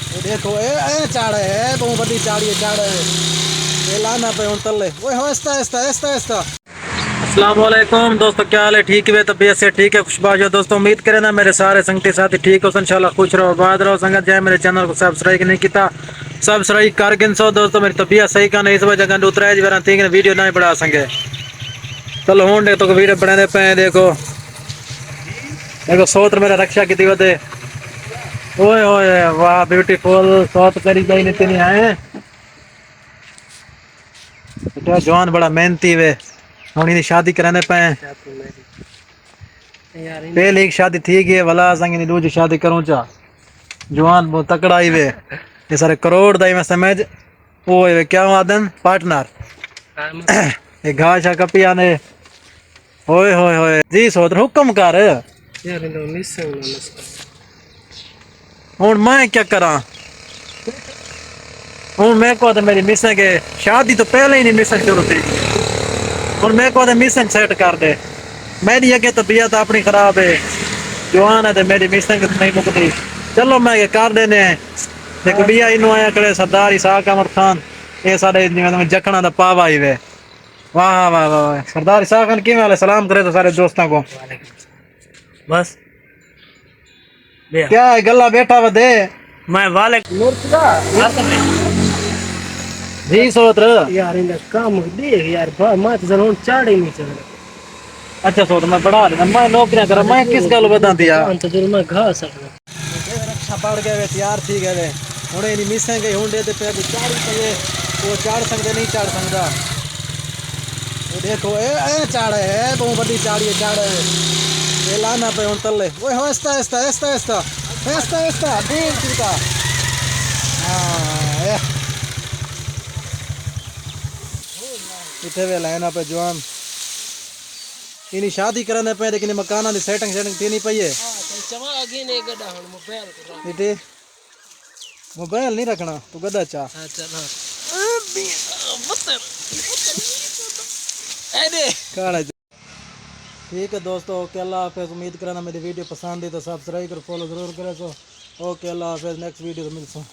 ये देखो ए चाड़ है बहुत बड़ी चाड़ी है चाड़ है ये लाना पे उन तले ओए हो ऐसा ऐसा ऐसा ऐसा। अस्सलाम वालेकुम दोस्तों, क्या हाल है? ठीक है, तबीयत से ठीक है, खुशबाश हो दोस्तों। उम्मीद करें ना मेरे सारे संगती साथी ठीक हो, इंशाल्लाह खुश रहो, आबाद रहो। संगत जाए मेरे चैनल को सब्सक्राइब नहीं किया सब्सक्राइब कर गिन सो दोस्तों। मेरी तबीयत सही का नहीं इस वजह का उतरा जी ठीक है, वीडियो नहीं बढ़ा सके। चलो हूँ देख तो वीडियो बनाने पे देखो देखो सोत्र मेरा रक्षा की वधे। ओए ओए वाह ब्यूटीफुल सोत करी गई नहीं तेनी है बेटा जवान बड़ा मेहनती वे। हुनी दी शादी कराने पे पहली एक शादी थी गई भला संग दूसरी शादी करूं चा। जवान बहुत तकड़ा ही वे ये सारे करोड़ दाई में समझ वो वे क्या आदन पार्टनर ये घास कपिया ने। ओए होए होए जी सोत हुक्म कर हूं मैं क्या करा। हूं मैं को तो मेरी मिसें के शादी तो पहले ही नहीं मिसें शुरू थी। हूं मैं को तो मिसें सेट कर दे। मेरी अगे तबीयत अपनी खराब है जवान है तो मेरी मिसें नहीं मुकती। चलो मैं कर देने देखो बिया इनू आया करे सरदार इसाक अमर खान ये सारे जखना दा पावा ही वे। वाह वाह वाह सरदार इसाक खान किवें वाले सलाम करे तो सारे दोस्तों को बस क्या है गला बैठा वा दे मैं वाले जी सोत्र यार इनका काम देख यार मत जरूर चाड़े नहीं चढ़। अच्छा सोत्र मैं बढ़ा देना मैं नौकरियां करा मैं किस गल बता दिया तो जरूर मैं घा सकना रक्षा बढ़ गए वे तैयार थी गए वे हुणे नहीं मिसें गई हुंडे ते पे चाड़ पे वो चाड़ सकते नहीं चाड़ सकता। ये देखो ए चाड़ है बहुत बड़ी चाड़ी है चाड़ है ये लाना पे उन तले ओए हो ऐसा ऐसा ऐसा ऐसा ऐसा ऐसा ठीक ठीक हां इतने वे लाना पे जवान इनी शादी करने पे लेकिन मकाना दी सेटिंग सेटिंग थी नहीं पई है। चवा आगे ने गड्ढा हुन मोबाइल को इते मोबाइल नहीं रखना तू गदा चा हां चल हां ए दे काड़ा ठीक है दोस्तों ओके अल्लाह हाफिज़। उम्मीद करना मेरी वीडियो पसंद है तो सब्सक्राइब और फॉलो जरूर करें। सो ओके अल्लाह हाफिज़ नेक्स्ट वीडियो में मिलते हैं।